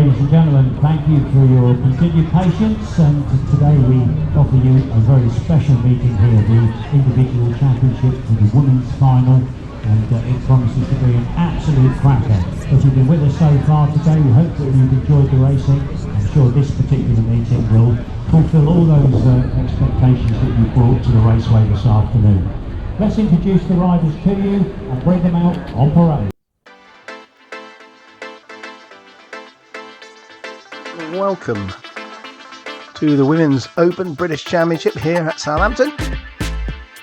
Ladies and gentlemen, thank you for your continued patience, and today we offer you a very special meeting here, the individual championship for the women's final, and it promises to be an absolute cracker. If you've been with us so far today, we hope that you've enjoyed the racing. I'm sure this particular meeting will fulfil all those expectations that you brought to the raceway this afternoon. Let's introduce the riders to you and bring them out on parade. Welcome to the Women's Open British Championship here at Southampton.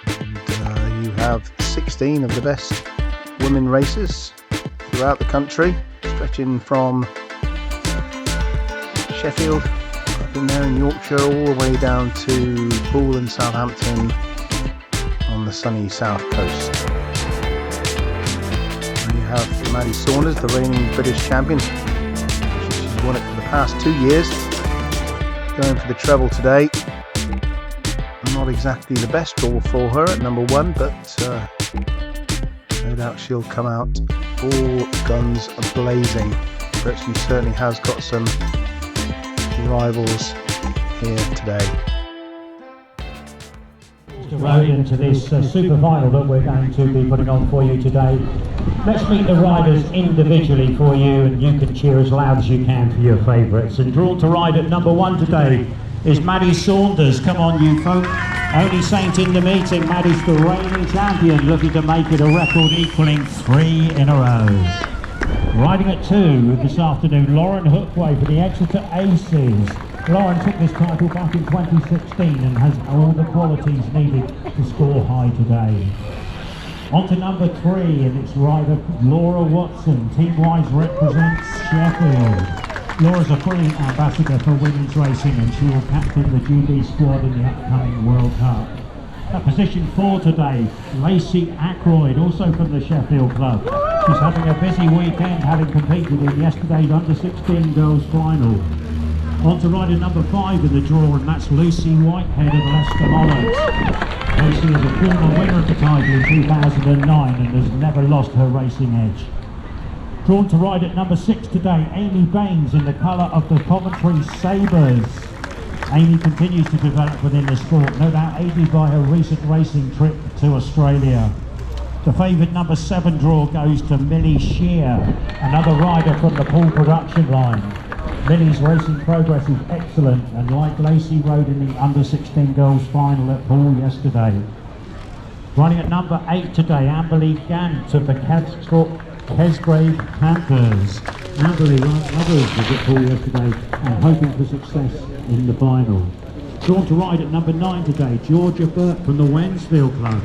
And, you have 16 of the best women racers throughout the country, stretching from Sheffield, up in there in Yorkshire, all the way down to Poole and Southampton on the sunny south coast. And you have Maddie Saunders, the reigning British champion. She's won it for the past 2 years, going for the treble today. Not exactly the best draw for her at number one, but no doubt she'll come out all guns blazing. But she certainly has got some rivals here today. Road into this super final that we're going to be putting on for you today. Let's meet the riders individually for you, and you can cheer as loud as you can for your favourites. And drawn to ride at number one today is Maddie Saunders. Come on, you folk. Only saint in the meeting. Maddie's the reigning champion, looking to make it a record equaling 3 in a row. Riding at 2 this afternoon, Lauren Hookway for the Exeter Aces. Lauren took this title back in 2016 and has all the qualities needed to score high today. On to number 3, and it's rider Laura Watson. Team-wise represents Sheffield. Laura's a brilliant ambassador for women's racing, and she will captain the GB squad in the upcoming World Cup. At position 4 today, Lacey Ackroyd, also from the Sheffield club. She's having a busy weekend, having competed in yesterday's under-16 girls final. On to rider number 5 in the draw, and that's Lucy Whitehead of Leicester Monarchs. Lucy is a former winner of the title in 2009 and has never lost her racing edge. Drawn to ride at number 6 today, Amy Baines in the colour of the Coventry Sabres. Amy continues to develop within the sport, no doubt aided by her recent racing trip to Australia. The favoured number 7 draw goes to Millie Shear, another rider from the Poole production line. Millie's racing progress is excellent, and like Lacey rode in the under-16 girls final at Poole yesterday. Running at number 8 today, Amberly Gant of the Kesgrave Panthers. Amberly, like others, was at Poole yesterday and hoping for success in the final. Drawn to ride at number 9 today, Georgia Burt from the Wednesfield club.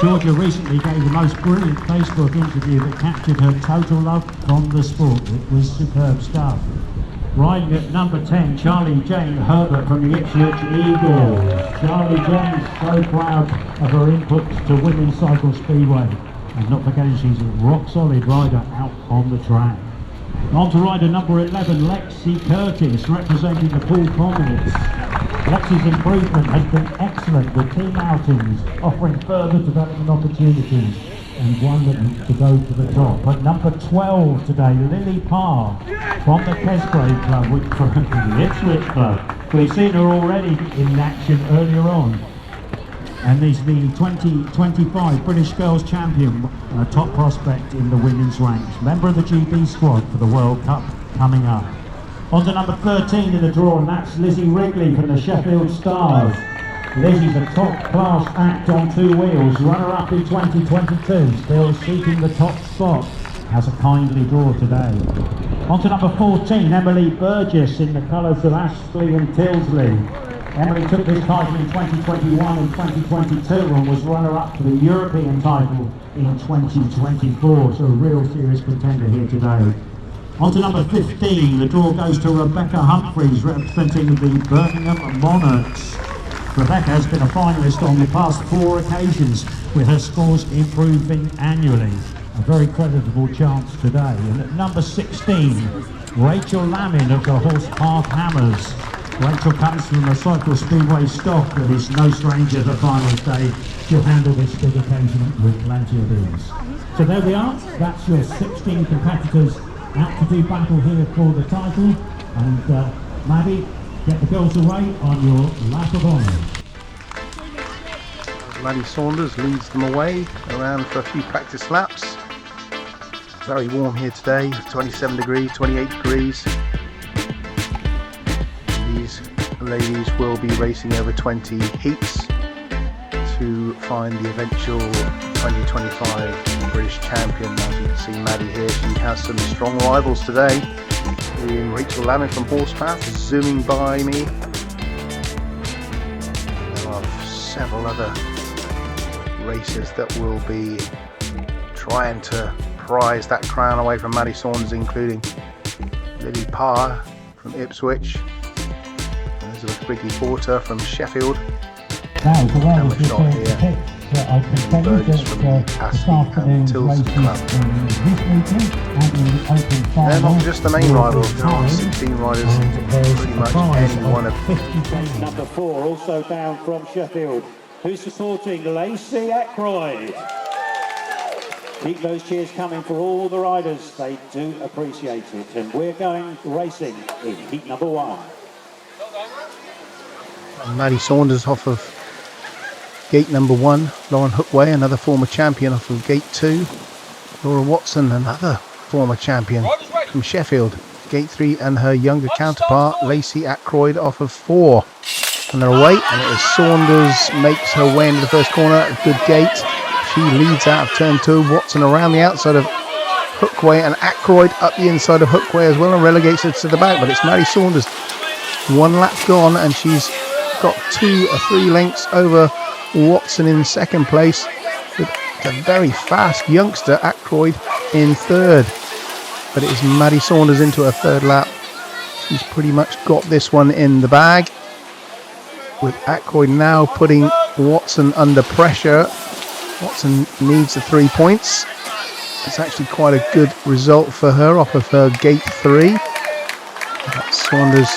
Georgia recently gave the most brilliant Facebook interview that captured her total love from the sport. It was superb stuff. Riding at number 10, Charlie Jane-Herbert from the Ipswich Eagles. Charlie Jane's so proud of her inputs to women's cycle speedway. And not forgetting she's a rock solid rider out on the track. On to rider number 11, Lexie Curtis, representing the Poole Comets. Lexie's improvement has been excellent, with team outings offering further development opportunities, and one that needs to go to the top. At number 12 today, Lily Parr from the Kesgrave club, which from the Ipswich club. We've seen her already in action earlier on. And is the 2025 British Girls Champion, a top prospect in the women's ranks. Member of the GB squad for the World Cup coming up. On to number 13 in the draw, and that's Lizzy Rigley from the Sheffield Stars. Lizzie's a top-class act on 2 wheels, runner-up in 2022, still seeking the top spot. Has a kindly draw today. On to number 14, Emily Burgess in the colours of Astley and Tyldsley. Emily took this title in 2021 and 2022 and was runner-up for the European title in 2024, so a real serious contender here today. On to number 15, the draw goes to Rebekah Humphries, representing the Birmingham Monarchs. Rebekah has been a finalist on the past 4 occasions, with her scores improving annually. A very creditable chance today. And at number 16, Rachel Lammin of the Horspath Hammers. Rachel comes from a cycle speedway stock that is no stranger to final stage. She'll handle this big occasion with plenty of ease. So there we are. That's your 16 competitors out to do battle here for the title. And Maddie, get the girls away on your lap of honour. Maddie Saunders leads them away around for a few practice laps. Very warm here today, 27 degrees, 28 degrees. These ladies will be racing over 20 heats to find the eventual 2025 British champion. As you can see, Maddie here, she has some strong rivals today. In Rachel Lammin from Horspath zooming by me. There are several other racers that will be trying to prize that crown away from Maddie Saunders, including Lily Parr from Ipswich, Lizzy Rigley-Porter from Sheffield, camera shot here, Burgess from the Astley Tyldsley Club. They're not just the main rivals, there are 16 riders in pretty much any one of them. Number 4 also down from Sheffield, who's supporting Lacey Ackroyd. Keep those cheers coming for all the riders, they do appreciate it. And we're going racing in heat number 1. Maddie Saunders off of gate number 1, Lauren Hookway, another former champion, off of gate 2. Laura Watson, another former champion from Sheffield, gate 3, and her younger counterpart, Lacey Ackroyd, off of 4. And they're away, and it is Saunders makes her way into the first corner, a good gate. She leads out of turn 2, Watson around the outside of Hookway, and Ackroyd up the inside of Hookway as well, and relegates her to the back. But it's Maddie Saunders, 1 lap gone, and she's got 2 or 3 lengths over Watson in second place, with a very fast youngster Ackroyd in third. But it is Maddie Saunders into her third lap. She's pretty much got this one in the bag, with Ackroyd now putting Watson under pressure. Watson needs the 3 points. It's actually quite a good result for her off of her gate 3. That's Saunders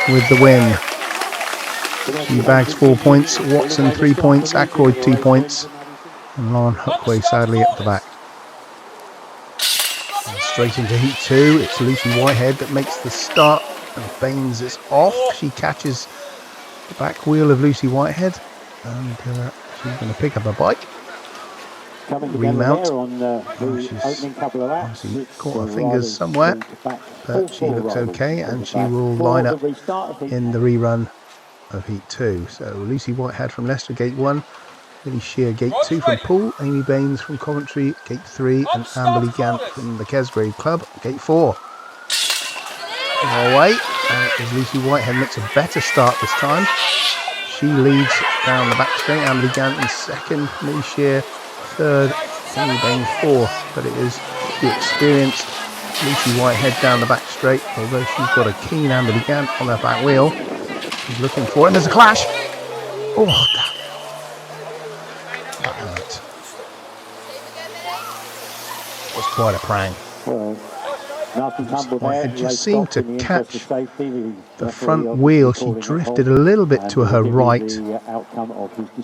with the win. She bags 4 points, Watson 3 points, Ackroyd 2 points, and Lauren Hookway sadly at the back. And straight into heat 2, it's Lucy Whitehead that makes the start, and Baines is off. She catches the back wheel of Lucy Whitehead, and she's going to pick up a bike. Remount. She's obviously caught her fingers somewhere, but she looks okay, and she will line up in the rerun of heat 2. So Lucy Whitehead from Leicester, gate 1, Millie Shear, gate 2 from Poole, Amy Baines from Coventry, gate 3, and Amberly Gant from the Kesgrave Club, gate 4. Away, and as Lucy Whitehead makes a better start this time. She leads down the back straight, Amberly Gant in second, Millie Shear third, Amy Baines 4th, but it is the experienced Lucy Whitehead down the back straight, although she's got a keen Amberly Gant on her back wheel. She's looking for it, and there's a clash. Oh, that hurt. It was quite a prank. Whitehead just seemed to catch the front wheel. She drifted a little bit to her right,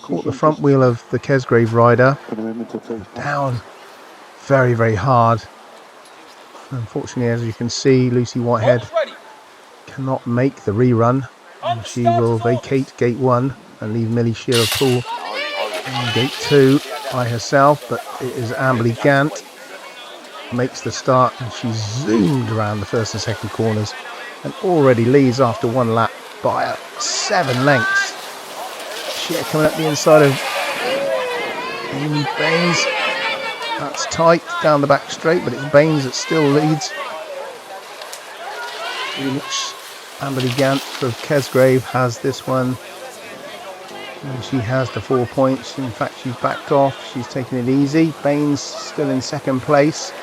caught the front wheel of the Kesgrave rider, down very, very hard. Unfortunately, as you can see, Lucy Whitehead cannot make the rerun, and she will vacate gate 1 and leave Millie Shear of Poole in gate 2 by herself. But it is Amberly Gant makes the start, and she's zoomed around the first and second corners and already leads after 1 lap by 7 lengths. Shear coming up the inside of Amy Baines. That's tight down the back straight, but it's Baines that still leads. Pretty much Amberly Gant of Kesgrave has this one, and she has the 4 points. In fact, she's backed off, she's taking it easy. Baines still in second place.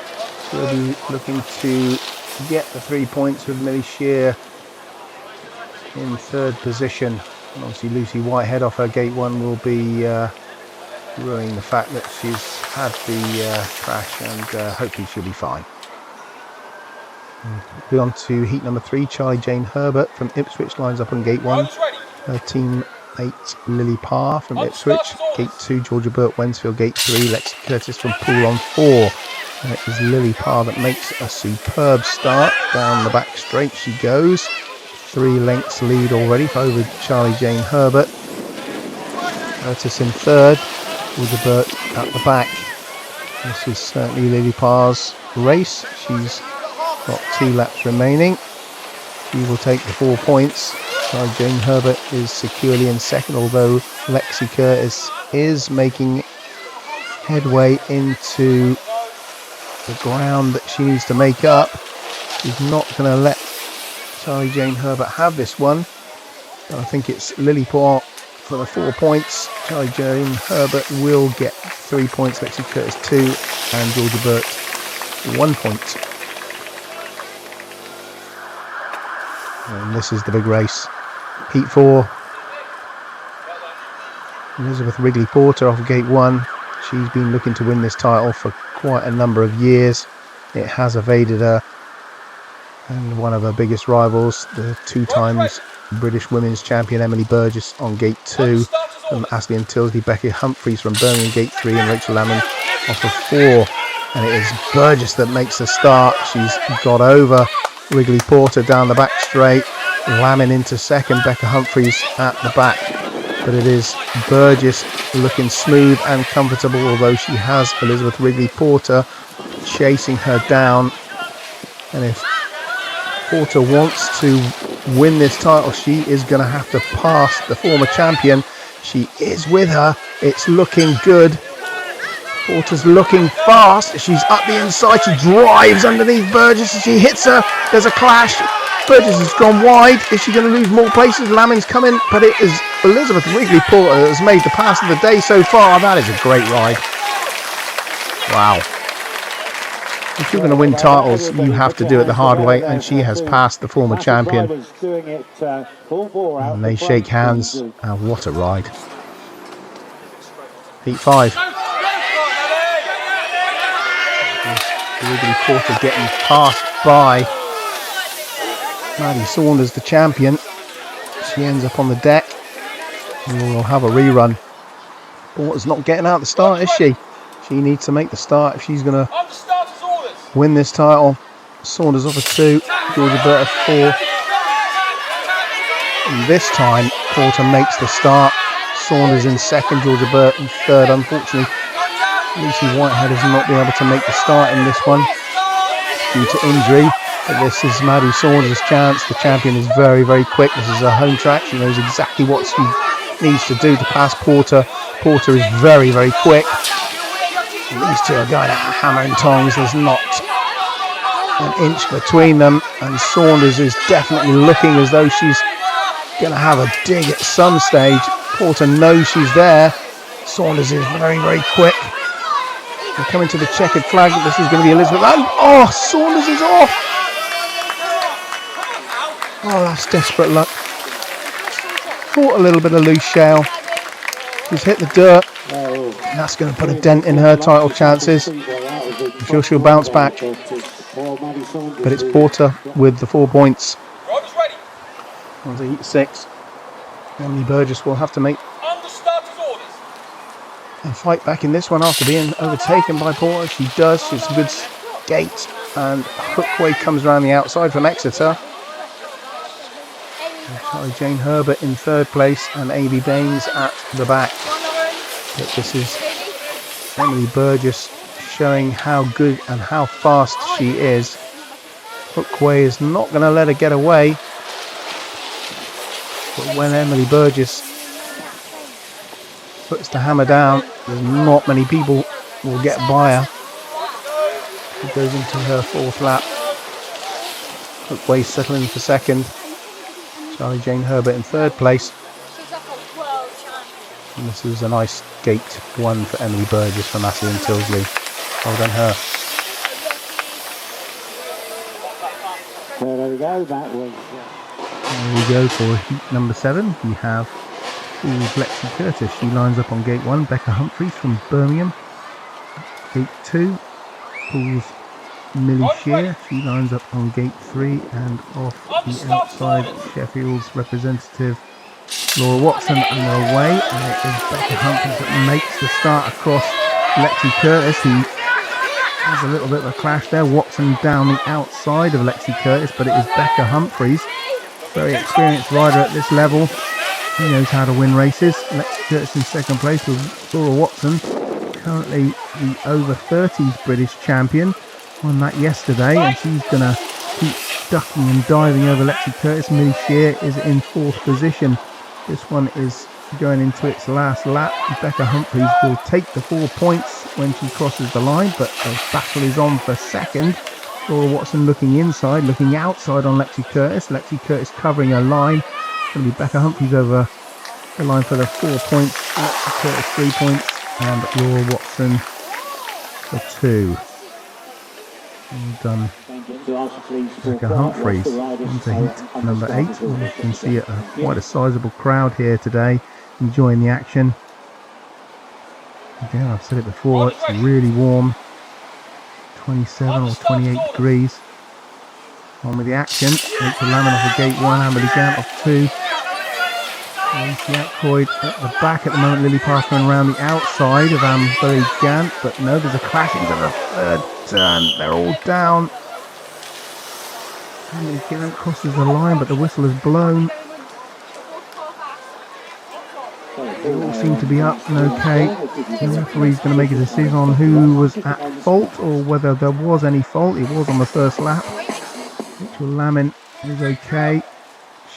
She'll be looking to get the 3 points with Millie Shear in third position. And obviously Lucy Whitehead off her gate 1 will be ruining the fact that she's had the crash, and hopefully she'll be fine. We're on to heat number 3. Charlie Jane-Herbert from Ipswich lines up on gate 1. Her teammate Lily Parr from Ipswich. Gate 2, Georgia Burt, Wednesfield. Gate 3, Lexie Curtis from Poole on 4. And it is Lily Parr that makes a superb start. Down the back straight she goes. 3 lengths lead already over Charlie Jane-Herbert. Curtis in third, with the Burt at the back. This is certainly Lily Parr's race. She's got 2 laps remaining. She will take the 4 points. Charlie Jane-Herbert is securely in second, although Lexie Curtis is making headway into the ground that she needs to make up. She's not going to let Charlie Jane-Herbert have this one. But I think it's Lily Parr for the 4 points. Charlie Jane-Herbert will get 3 points, Lexie Curtis 2, and Georgia Burt 1 point. And this is the big race. Heat 4. Elizabeth Rigley-Porter off gate 1. She's been looking to win this title for quite a number of years. It has evaded her. And one of her biggest rivals, the 2 times British Women's Champion Emily Burgess on gate 2 from Astley Tyldsley, Rebekah Humphries from Birmingham gate 3, and Rachel Lammin off of 4. And it is Burgess that makes the start. She's got over Rigley-Porter down the back straight. Lammin into second, Rebekah Humphries at the back. But it is Burgess looking smooth and comfortable, although she has Elizabeth Rigley-Porter chasing her down. And if Porter wants to win this title, she is going to have to pass the former champion. She is with her. It's looking good. Porter's looking fast. She's up the inside. She drives underneath Burgess and she hits her. There's a clash. Burgess has gone wide. Is she going to lose more places? Lammin's coming, but it is Elizabeth Rigley-Porter that has made the pass of the day so far. That is a great ride. Wow. If you're going to win titles, you have to do it the hard way, and she has passed the former champion. And they shake hands, and what a ride. Heat 5. Rigley-Porter getting passed by Maddie Saunders, the champion. She ends up on the deck, and we'll have a rerun. Porter's not getting out the start, is she? She needs to make the start if she's going to win this title. Saunders off a 2, Georgia Burt a 4. And this time Porter makes the start. Saunders in second, Georgia Burt in third. Unfortunately, Lucy Whitehead has not been able to make the start in this one due to injury. But this is Maddie Saunders' chance. The champion is very, very quick. This is her home track. She knows exactly what she needs to do to pass Porter. Porter is very, very quick. These two are going at hammer and tongs. There's not an inch between them, and Saunders is definitely looking as though she's going to have a dig at some stage. Porter knows she's there. Saunders is very, very quick. We're coming to the checkered flag. This is going to be Elizabeth. Oh, Saunders is off. Oh, that's desperate luck. Caught a little bit of loose shell. She's hit the dirt. And that's going to put a dent in her title chances. I'm sure she'll bounce back. But it's Porter with the 4 points. On to heat 6. Emily Burgess will have to make a fight back in this one after being overtaken by Porter. She does. She's a good skate. And Hookway comes around the outside from Exeter. And Charlie Jane-Herbert in third place and Baines at the back. But this is Emily Burgess showing how good and how fast she is. Hookway is not going to let her get away. But when Emily Burgess puts the hammer down, there's not many people will get by her. She goes into her 4th lap. Hookway settling for second. Charlie Jane-Herbert in third place. And this is a nice gate 1 for Emily Burgess from Astley Tyldsley. Well done her. There we go, that was... There we go for heat number 7. We have Poole's Lexie Curtis. She lines up on gate 1. Rebekah Humphries from Birmingham. Gate 2. Poole's Millie Shear. She lines up on gate 3, and off the outside Sheffield's representative Laura Watson, and they're away, and it is Rebekah Humphries that makes the start across Lexie Curtis, who There's a little bit of a clash there. Watson down the outside of Lexie Curtis, but it is Rebekah Humphries, very experienced rider at this level. He knows how to win races. Lexie Curtis in second place with Laura Watson, currently the over 30s British champion. Won that yesterday, and she's going to keep ducking and diving over Lexie Curtis. Millie Shear is in fourth position. This one is going into its last lap. Rebekah Humphries will take the 4 points when she crosses the line, but the battle is on for second. Laura Watson looking inside, looking outside on Lexie Curtis. Lexie Curtis covering her line. It's going to be Rebekah Humphries over the line for the 4 points. Lexie Curtis 3 points, and Laura Watson for 2. Well done, Rebekah Humphries into heat number 8. You can see quite a sizable crowd here today enjoying the action. Again, I've said it before, it's really warm, 27 or 28 degrees. On with the action. Rachel Lammin off of gate 1, Emily Gant off 2. Lacey Ackroyd at the back at the moment. Lily Parr going around the outside of Emily Gant, but no, there's a clash into the third turn. They're all down. Emily Gant crosses the line, but the whistle is blown. They all seem to be up and okay. The referee's going to make a decision on who was at fault or whether there was any fault. It was on the first lap. Rachel Lammin is okay.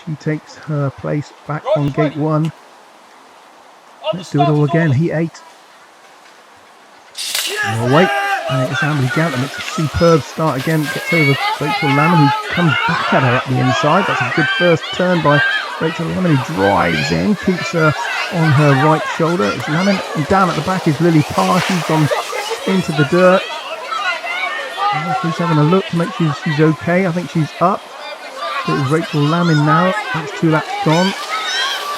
She takes her place back on gate 1. Let's do it all again. Heat 8. No, wait. And it's Emily Gant that makes a superb start again. Gets over Rachel Lammin, who comes back at her at the inside. That's a good first turn by Rachel Lammin, who drives in, keeps her on her right shoulder. It's Lammin, and down at the back is Lily Parr. She's gone into the dirt. She's having a look to make sure she's okay. I think she's up. It is Rachel Lammin now. That's 2 laps gone.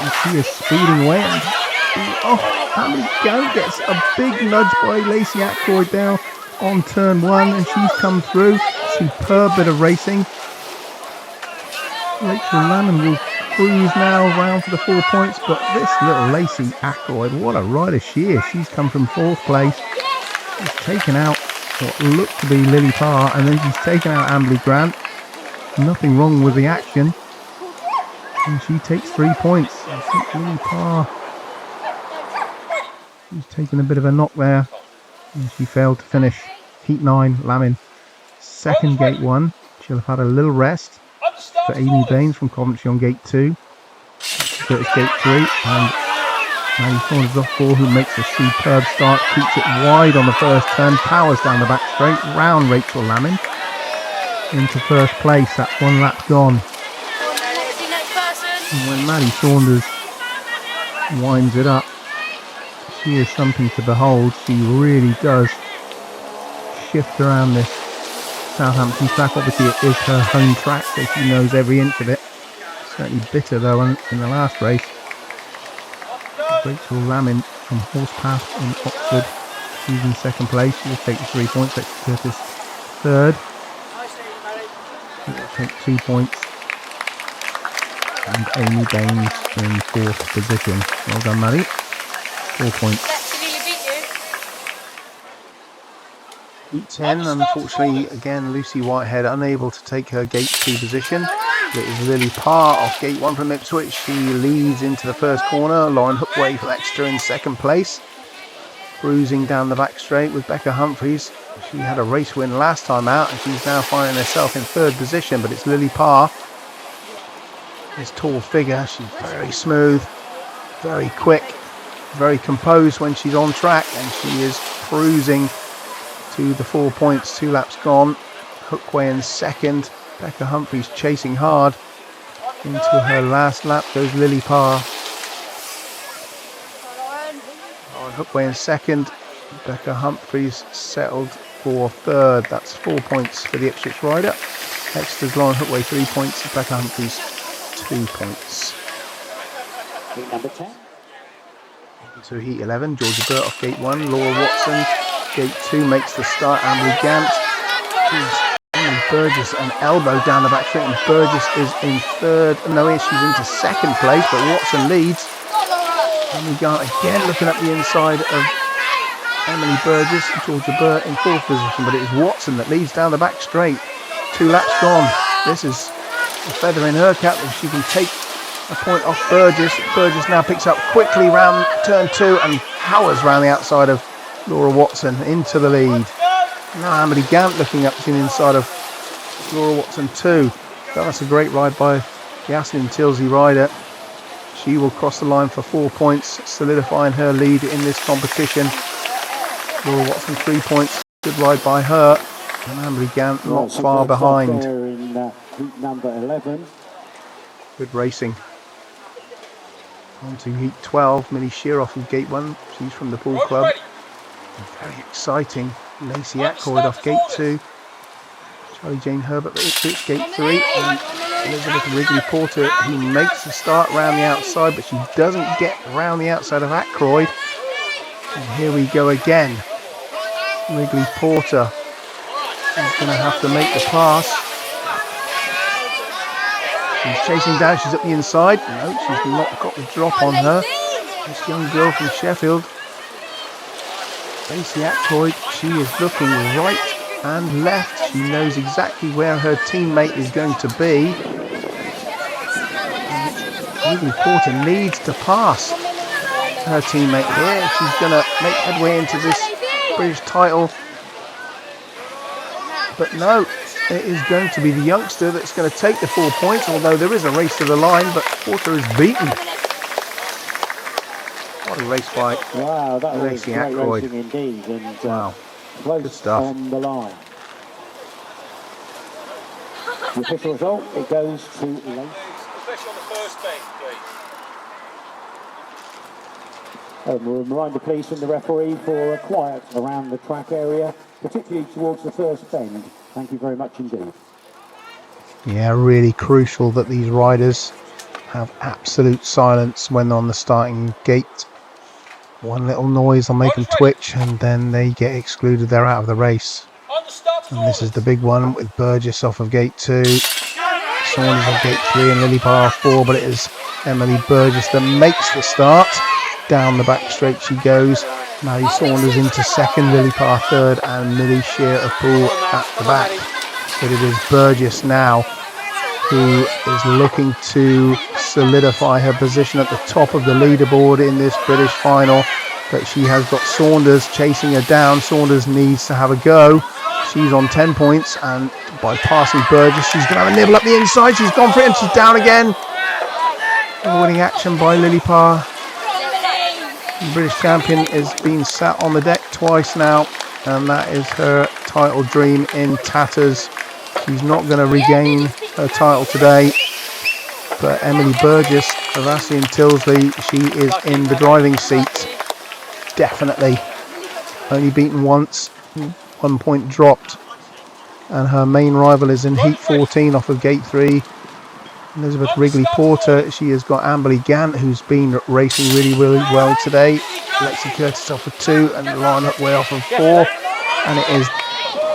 And she is speeding away. And Emily Gant gets a big nudge by Lacey Ackroyd now on turn 1, and she's come through. Superb bit of racing. Rachel Lammin will cruise now round for the 4 points, but this little Lacey Ackroyd, what a rider she is. She's come from 4th place. She's taken out what looked to be Lily Parr, and then she's taken out Emily Gant. Nothing wrong with the action, and she takes 3 points. I think Lily Parr, she's taken a bit of a knock there, and she failed to finish. Heat 9, Lammin second gate 1. She'll have had a little rest for Amy Baines from Coventry on gate 2. Curtis gate 3, and Maddie Saunders off 4, who makes a superb start, keeps it wide on the first turn, powers down the back straight, round Rachel Lammin into first place. That's 1 lap gone. And when Maddie Saunders winds it up, she is something to behold. She really does shift around this Southampton track. Obviously it is her home track, so she knows every inch of it. Certainly bitter though in the last race. Rachel Lammin from Horspath in Oxford, she's in second place. She will take the 3 points. Lexie Curtis third. She will take 2 points. And Amy Baines in 4th position. Well done, Maddie. 4 points. Heat 10, unfortunately, again, Lucy Whitehead unable to take her gate 2 position. It is Lily Parr off gate 1 from Ipswich. She leads into the first corner. Lauren Hookway from Exeter in second place. Cruising down the back straight with Rebekah Humphries. She had a race win last time out, and she's now finding herself in 3rd position, but it's Lily Parr. This tall figure, she's very smooth, very quick, very composed when she's on track, and she is cruising to the 4 points. 2 laps gone. Hookway in second. Rebekah Humphries chasing hard. Into her last lap goes Lily Parr. On Hookway in second. Rebekah Humphries settled for 3rd. That's 4 points for the Ipswich rider. Exeter's Lauren Hookway 3 points. Rebekah Humphries 2 points. Heat number 10. So heat 11. Georgia Burt off gate 1. Laura Watson. Gate 2 makes the start. Emily Gant. Emily Burgess an elbow down the back straight, and Burgess is in 3rd. No, she's into 2nd place, but Watson leads. Emily Gant again looking up the inside of Emily Burgess and Georgia Burt in 4th position, but it is Watson that leads down the back straight. 2 laps gone. This is a feather in her cap if she can take a point off Burgess. Burgess now picks up quickly round turn 2 and powers round the outside of Laura Watson into the lead. Now Emily Gant looking up to the inside of Laura Watson too. That's a great ride by the Astley Tyldsley rider. She will cross the line for 4 points, solidifying her lead in this competition. Laura Watson 3 points, good ride by her. And Emily Gant not far behind. In heat number 11. Good racing. On to heat 12, Millie Shear off of gate 1. She's from the Poole Club. Very exciting. Lacey Ackroyd off gate 2. Charlie Jane-Herbert at Ipswich, gate 3. And Elizabeth Rigley-Porter, who makes the start round the outside, but she doesn't get round the outside of Ackroyd. And here we go again. Rigley-Porter is going to have to make the pass. She's chasing down, she's up the inside. No, she's not got the drop on her. This young girl from Sheffield, Lacey Ackroyd, she is looking right and left. She knows exactly where her teammate is going to be. Rigley-Porter needs to pass her teammate here. She's going to make headway into this British title. But no, it is going to be the youngster that's going to take the 4 points, although there is a race to the line, but Porter is beaten. What a race by Lacey Ackroyd. Indeed, and, wow, good stuff. On the line. The official result, it goes to Lacey. A reminder please from the referee for a quiet around the track area, particularly towards the first bend. Thank you very much indeed. Yeah, really crucial that these riders have absolute silence when on the starting gate. One little noise will make them twitch and then they get excluded, they're out of the race. And this is the big one with Burgess off of gate 2, Saunders on gate 3 and Lily Parr 4, but it is Emily Burgess that makes the start. Down the back straight she goes. Maddie Saunders into 2nd, Lily Parr 3rd and Millie Shear of Poole at the back. But it is Burgess now who is looking to solidify her position at the top of the leaderboard in this British final. But she has got Saunders chasing her down. Saunders needs to have a go. She's on 10 points and by passing Burgess she's going to have a nibble up the inside. She's gone for it and she's down again. Avoiding action by Lily Parr. The British champion is being sat on the deck twice now, and that is her title dream in tatters. She's not going to regain her title today, but Emily Burgess of Astley Tyldsley, she is in the driving seat, definitely. Only beaten once, 1 point dropped, and her main rival is in heat 14 off of gate 3. Elizabeth Rigley-Porter, she has got Emily Gant, who's been racing really well today. Lexie Curtis off of 2 and Ryan Hookway off of 4. And it is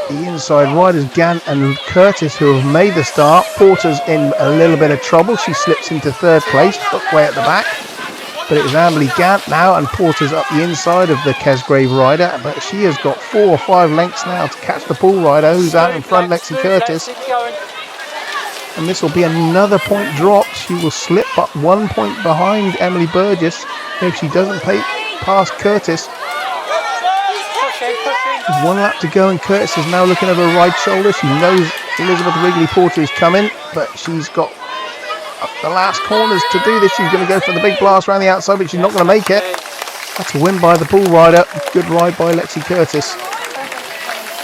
the inside riders, Gant and Curtis, who have made the start. Porter's in a little bit of trouble. She slips into 3rd place, Hookway at the back. But it is Emily Gant now, and Porter's up the inside of the Kesgrave rider. But she has got 4 or 5 lengths now to catch the Poole rider, who's out in front, Lexie Curtis. And this will be another point drop. She will slip up 1 point behind Emily Burgess if she doesn't pass Curtis. There's 1 lap to go and Curtis is now looking over her right shoulder. She knows Elizabeth Rigley-Porter is coming, but she's got the last corners to do this. She's going to go for the big blast around the outside, but she's not going to make it. That's a win by the Poole rider. Good ride by Lexie Curtis.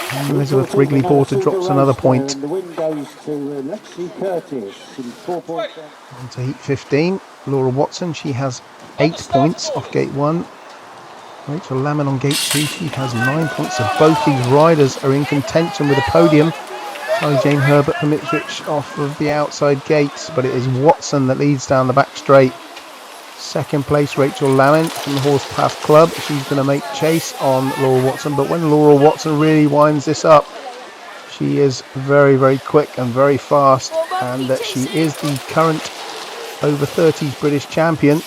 And Elizabeth Rigley-Porter drops another point. And the win goes to Lexie Curtis in 4 points. On to heat 15, Laura Watson, she has 8 points off gate 1. Rachel Lammin on gate 2, she has 9 points. So both these riders are in contention with a podium. Charlie Jane-Herbert from Ipswich off of the outside gates, but it is Watson that leads down the back straight. 2nd place, Rachel Lammin from the Horspath Club. She's going to make chase on Laura Watson, but when Laura Watson really winds this up, she is very, very quick and very fast, and she is the current over 30s British champion.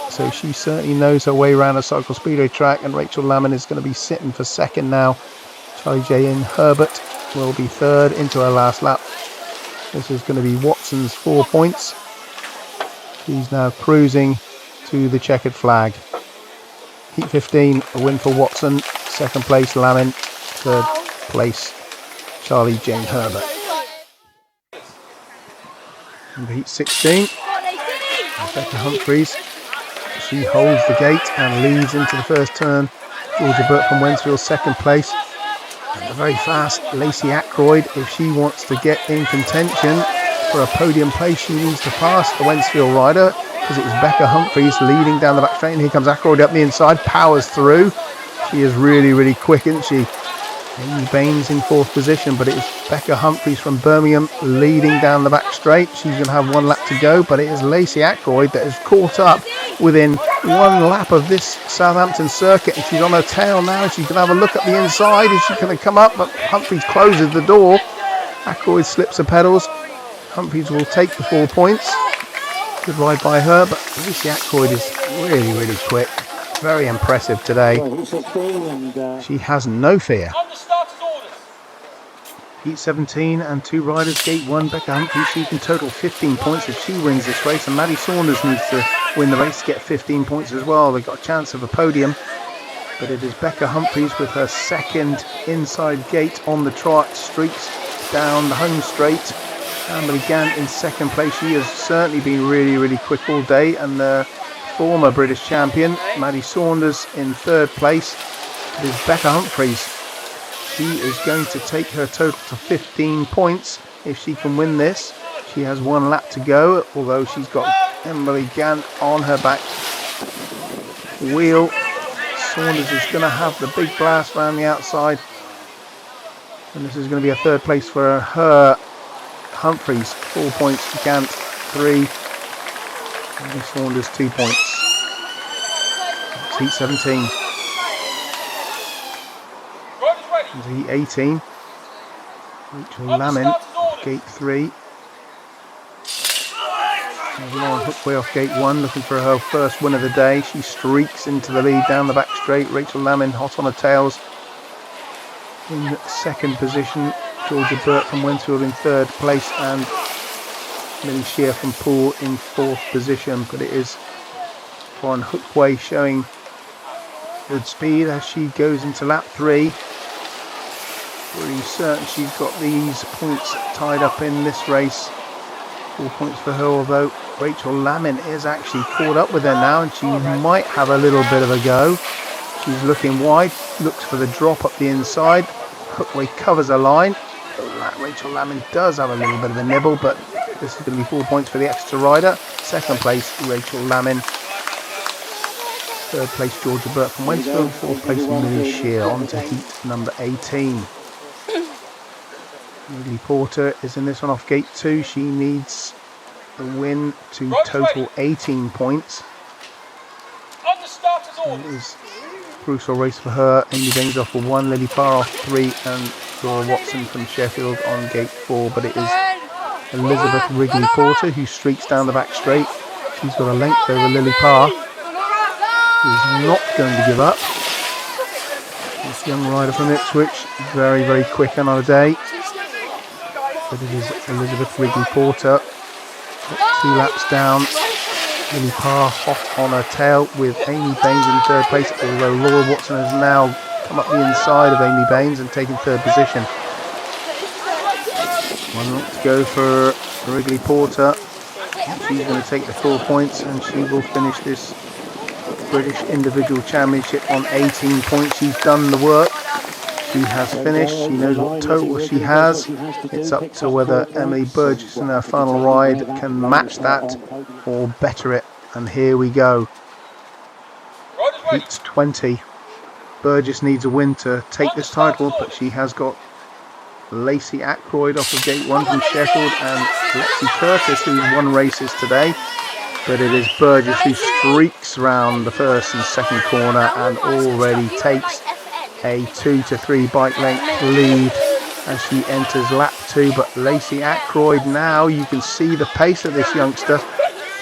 so she certainly knows her way around a cycle speedway track, and Rachel Lammin is going to be sitting for second now. Charlie Jane-Herbert will be third into her last lap. This is going to be Watson's 4 points. She's now cruising to the checkered flag. Heat 15, a win for Watson. Second place, Lammin. Third place, Charlie Jane-Herbert. And Heat 16, Rebekah Humphries. She holds the gate and leads into the first turn. Georgia Burt from Wednesfield, second place. And the very fast Lacey Ackroyd, if she wants to get in contention for a podium place, she needs to pass the Wednesfield rider, because it was Rebekah Humphries leading down the back straight, and here comes Ackroyd up the inside, powers through. She is really, really quick, isn't she? Amy Baines in fourth position, but it is Rebekah Humphries from Birmingham leading down the back straight. She's going to have 1 lap to go, but it is Lacey Ackroyd that has caught up within 1 lap of this Southampton circuit, and she's on her tail now. She's going to have a look at the inside. Is she going to come up? But Humphries closes the door. Ackroyd slips her pedals. Humphries will take the 4 points. Good ride by her, but Lacey Ackroyd is really, really quick. Very impressive today. She has no fear. Heat 17 and 2 riders. Gate 1, Rebekah Humphries. She can total 15 points if she wins this race, and Maddie Saunders needs to win the race to get 15 points as well. They've got a chance of a podium, but it is Rebekah Humphries with her second inside gate on the trot, streaks down the home straight. Emily Gant in second place. She has certainly been really, really quick all day, and the former British champion Maddie Saunders in third place. It is Rebekah Humphries. She is going to take her total to 15 points if she can win this. She has 1 lap to go, although she's got Emily Gant on her back wheel. Saunders is going to have the big blast around the outside, and this is going to be a third place for her. Humphries 4 points, Gant 3, and Saunders 2 points. It's Heat 17. Into Heat 18. Rachel Lammin, Gate 3. Lauren Hookway off Gate 1, looking for her first win of the day. She streaks into the lead down the back straight. Rachel Lammin hot on her tails. In second position, Georgia Burt from Wednesfield in third place, and Millie Shear from Poole in fourth position. But it is Lauren Hookway showing good speed as she goes into lap 3. Pretty certain she's got these points tied up in this race. 4 points for her, although Rachel Lammin is actually caught up with her now, and she might have a little bit of a go. She's looking wide, looks for the drop up the inside. Hookway covers a line. Rachel Lammin does have a little bit of a nibble, but this is going to be 4 points for the Exeter rider. Second place, Rachel Lammin. Third place, Georgia Burt from Wednesfield. Fourth place, Millie Shear. On to heat number 18. Rigley-Porter is in this one off Gate 2. She needs the win to total 18 points. It is a crucial race for her. Amy Baines off for 1, Lily Parr off 3, and Laura Watson from Sheffield on Gate 4. But it is Elizabeth Rigley-Porter who streaks down the back straight. She's got a length over Lily Parr, who is not going to give up. This young rider from Ipswich, very, very quick on her day. But it is Elizabeth Rigley-Porter. 2 laps down. Lily Parr hot on her tail with Amy Baines in third place, although Laura Watson has now come up the inside of Amy Baines and taken third position. 1 lap to go for Rigley-Porter. She's going to take the 4 points, and she will finish this British Individual Championship on 18 points. She's done the work. She has finished. She knows what total she has. It's up to whether Emily Burgess in her final ride can match that or better it. And here we go. Heat 20. Burgess needs a win to take this title, but she has got Lacey Ackroyd off of Gate 1 from Sheffield and Lexie Curtis, who's won races today. But it is Burgess who streaks round the first and second corner and already takes a 2 to 3 bike length lead as she enters lap 2. But Lacey Ackroyd now, you can see the pace of this youngster.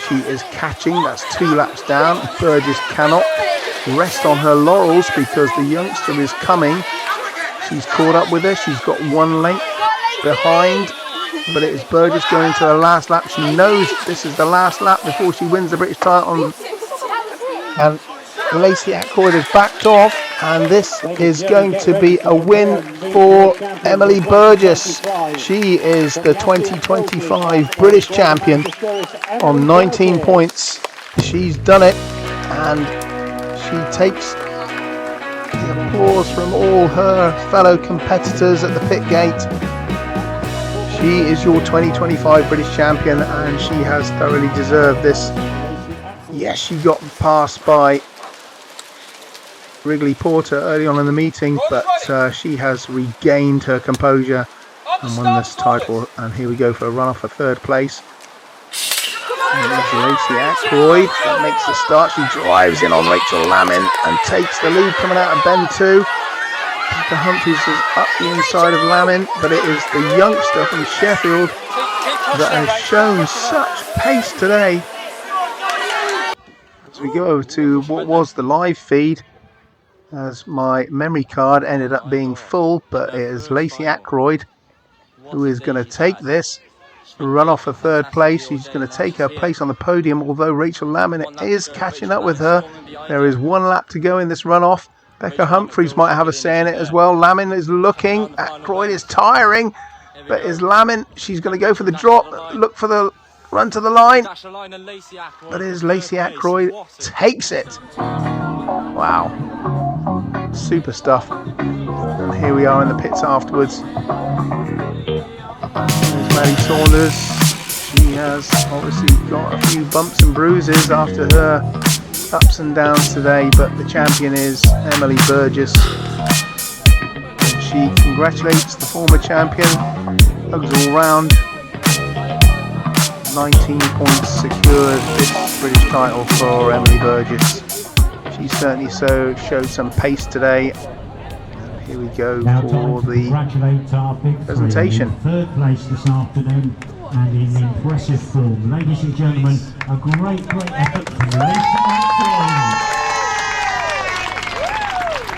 She she is catching. That's 2 laps down. Burgess cannot rest on her laurels because the youngster is coming. She's caught up with her. She's got 1 length behind, but it is Burgess going into her last lap. She knows this is the last lap before she wins the British title, and Lacey Ackroyd has backed off, and this is going to be a win for Emily Burgess. She is the 2025 British champion on 19 points. She's done it, and she takes the applause from all her fellow competitors at the pit gate. She is your 2025 British champion, and she has thoroughly deserved this. Yes, she got passed by Rigley-Porter early on in the meeting, but she has regained her composure and won this title. And here we go for a run-off for 3rd place. And there's Lacey Ackroyd that makes the start. She drives in on Rachel Lammin and takes the lead coming out of bend 2. Rebekah Humphries is up the inside of Lammin, but it is the youngster from Sheffield that has shown such pace today. As we go over to what was the live feed, as my memory card ended up being full, but it is Lacey Ackroyd who is going to take this run off for 3rd place. She's going to take her place on the podium, although Rachel Lammin is catching up with her. There is 1 lap to go in this runoff. Rebekah Humphries might have a say in it as well. Lammin is looking. Ackroyd is tiring, but is Lammin, she's going to go for the drop, look for the run to the line, but is Lacey Ackroyd takes it. Wow, super stuff. And here we are in the pits afterwards. There's Maddie Saunders. She has obviously got a few bumps and bruises after her ups and downs today, but the champion is Emily Burgess. She congratulates the former champion, hugs all round. 19 points secured this British title for Emily Burgess. She certainly showed some pace today. And here we go for the presentation. 3rd place this afternoon and in impressive form. Ladies and gentlemen, a great effort from Lacey Ackroyd.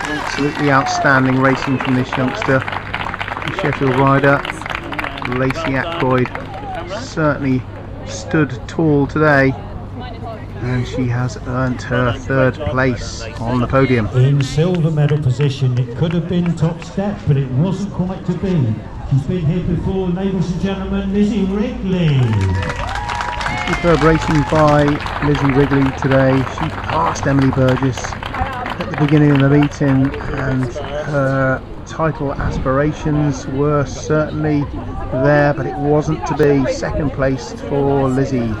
Absolutely outstanding racing from this youngster. The Sheffield rider, Lacey Ackroyd, certainly stood tall today, and she has earned her 3rd place on the podium. In silver medal position, it could have been top step, but it wasn't quite to be. She's been here before, ladies and gentlemen, Lizzy Rigley. Superb racing by Lizzy Rigley today. She passed Emily Burgess at the beginning of the meeting, and her title aspirations were certainly there, but it wasn't to be. 2nd place for Lizzy.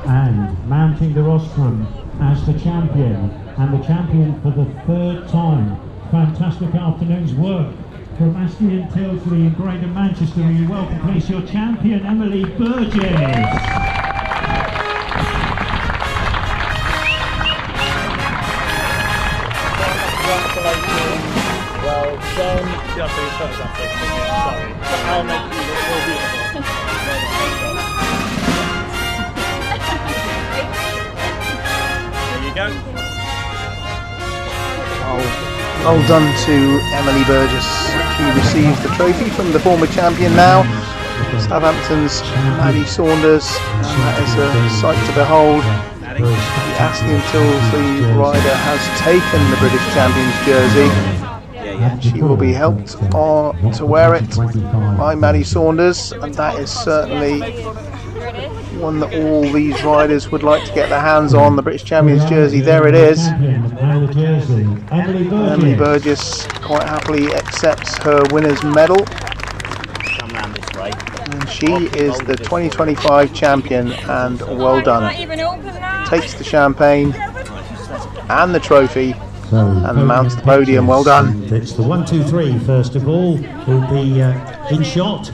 And mounting the rostrum as the champion, and the champion for the 3rd time. Fantastic afternoon's work from Astley Tyldsley in Greater Manchester. You welcome, please, your champion, Emily Burgess. Well done. Just so you photos I'm taking with you, sorry. But I'll make you look more beautiful. There you go. Well done to Emily Burgess. She receives the trophy from the former champion now, Southampton's Maddie Saunders, and that is a sight to behold. The Astley Tyldsley rider has taken the British champion's jersey, and she will be helped to wear it by Maddie Saunders, and that is certainly one that all these riders would like to get their hands on. The British champion's jersey, there it is. Emily Burgess quite happily accepts her winner's medal, and she is the 2025 champion, and well done. Takes the champagne and the trophy and mounts the podium. Well done. It's the 1, 2, 3 first of all will be in shot.